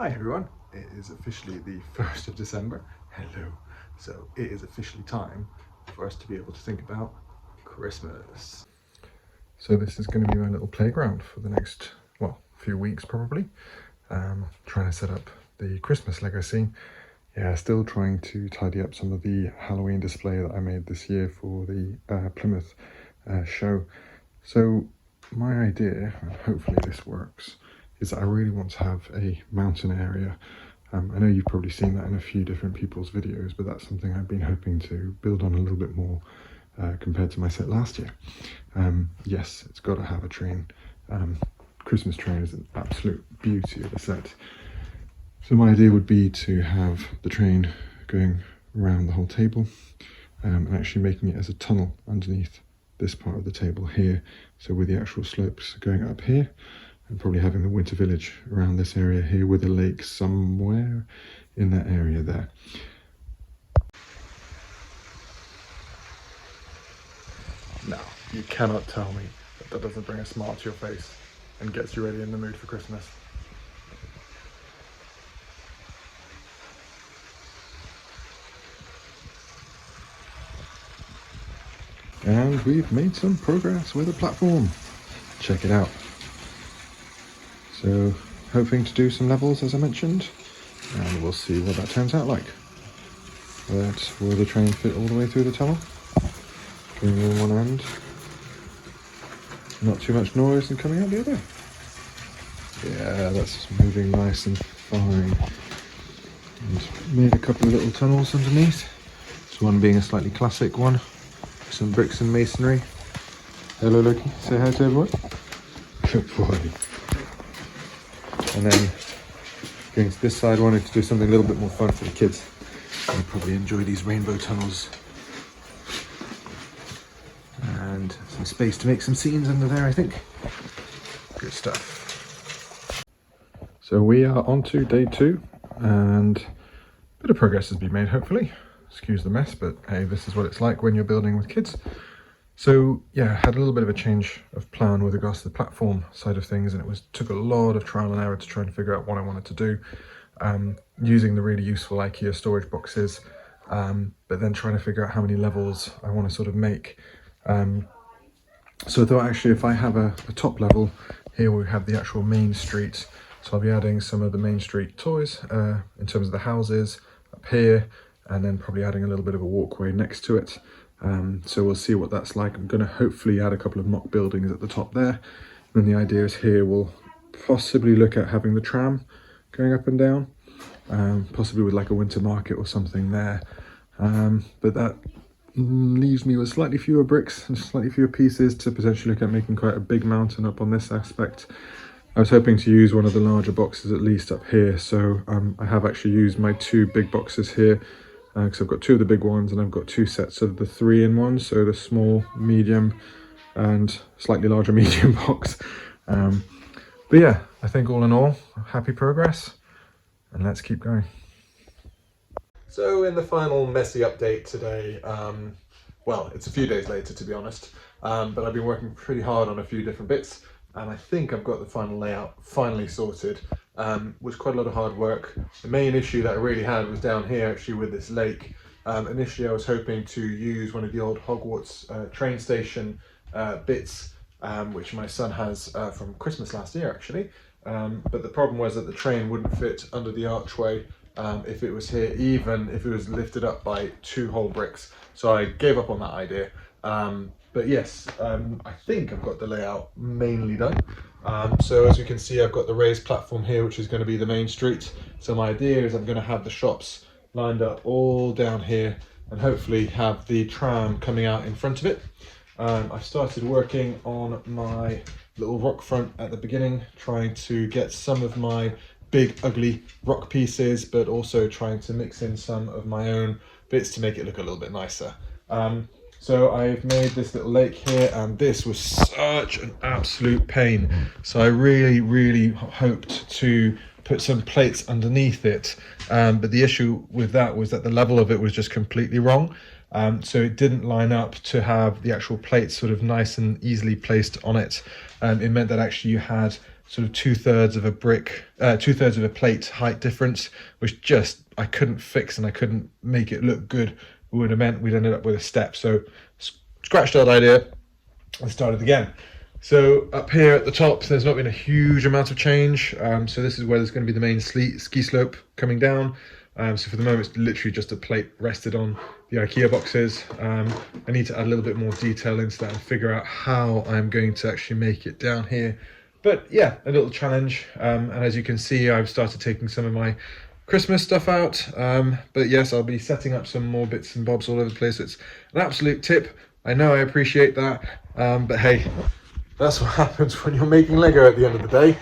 Hi everyone, it is officially the 1st of December. Hello. So it is officially time for us to be able to think about Christmas. So this is going to be my little playground for the next, few weeks probably. Trying to set up the Christmas Lego scene. Yeah, still trying to tidy up some of the Halloween display that I made this year for the Plymouth show. So my idea, and hopefully this works, is that I really want to have a mountain area. I know you've probably seen that in a few different people's videos, but that's something I've been hoping to build on a little bit more compared to my set last year. Yes, it's got to have a train. Christmas train is an absolute beauty of a set. So my idea would be to have the train going around the whole table and actually making it as a tunnel underneath this part of the table here. So with the actual slopes going up here, and probably having the winter village around this area here with a lake somewhere in that area there. Now, you cannot tell me that doesn't bring a smile to your face and gets you ready in the mood for Christmas. And we've made some progress with the platform. Check it out. So, hoping to do some levels as I mentioned, and we'll see what that turns out like. But will the train fit all the way through the tunnel? Going in one end, not too much noise, and coming out the other. Yeah, that's moving nice and fine. And made a couple of little tunnels underneath. This one being a slightly classic one. Some bricks and masonry. Hello Loki, say hi to everyone. Good boy. And then going to this side, wanted to do something a little bit more fun for the kids. They'll probably enjoy these rainbow tunnels. And some space to make some scenes under there, I think. Good stuff. So we are on to day 2, and a bit of progress has been made, hopefully. Excuse the mess, but hey, this is what it's like when you're building with kids. So yeah, had a little bit of a change of plan with regards to the platform side of things, and it took a lot of trial and error to try and figure out what I wanted to do, using the really useful IKEA storage boxes, but then trying to figure out how many levels I want to sort of make. So I thought actually if I have a top level, here we have the actual main street, so I'll be adding some of the main street toys in terms of the houses up here, and then probably adding a little bit of a walkway next to it. So we'll see what that's like. I'm going to hopefully add a couple of mock buildings at the top there. And the idea is here we'll possibly look at having the tram going up and down, possibly with like a winter market or something there. But that leaves me with slightly fewer bricks and slightly fewer pieces to potentially look at making quite a big mountain up on this aspect. I was hoping to use one of the larger boxes at least up here, so I have actually used my 2 big boxes here, because I've got 2 of the big ones and I've got 2 sets of the 3-in-1, so the small, medium and slightly larger medium box. But yeah, I think all in all, happy progress, and let's keep going. So in the final messy update today, well, it's a few days later to be honest, but I've been working pretty hard on a few different bits, and I think I've got the final layout finally sorted. Was quite a lot of hard work. The main issue that I really had was down here actually with this lake. Initially I was hoping to use one of the old Hogwarts train station bits, which my son has from Christmas last year actually, but the problem was that the train wouldn't fit under the archway if it was here, even if it was lifted up by 2 whole bricks. So I gave up on that idea. But yes, I think I've got the layout mainly done. So as you can see, I've got the raised platform here, which is going to be the main street. So my idea is I'm going to have the shops lined up all down here and hopefully have the tram coming out in front of it. I started working on my little rock front at the beginning, trying to get some of my big ugly rock pieces, but also trying to mix in some of my own bits to make it look a little bit nicer. So I've made this little lake here, and this was such an absolute pain. So I really hoped to put some plates underneath it, but the issue with that was that the level of it was just completely wrong. So it didn't line up to have the actual plates sort of nice and easily placed on it. It meant that actually you had sort of 2/3 of a brick, 2/3 of a plate height difference, which just I couldn't fix, and I couldn't make it look good. It would have meant we'd ended up with a step. So scratched that idea and started again. So up here at the top, there's not been a huge amount of change. So this is where there's going to be the main ski slope coming down. So for the moment, it's literally just a plate rested on the IKEA boxes. I need to add a little bit more detail into that and figure out how I'm going to actually make it down here. But yeah, a little challenge. And as you can see, I've started taking some of my Christmas stuff out. But yes, I'll be setting up some more bits and bobs all over the place. It's an absolute tip. I know I appreciate that. But hey, that's what happens when you're making Lego at the end of the day.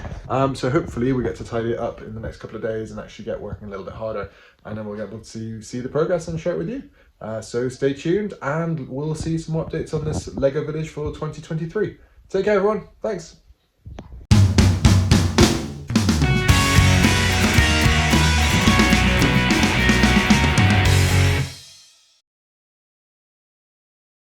So hopefully we get to tidy it up in the next couple of days and actually get working a little bit harder, and then we'll get able to see the progress and share it with you. So stay tuned, and we'll see some more updates on this Lego village for 2023. Take care everyone, thanks.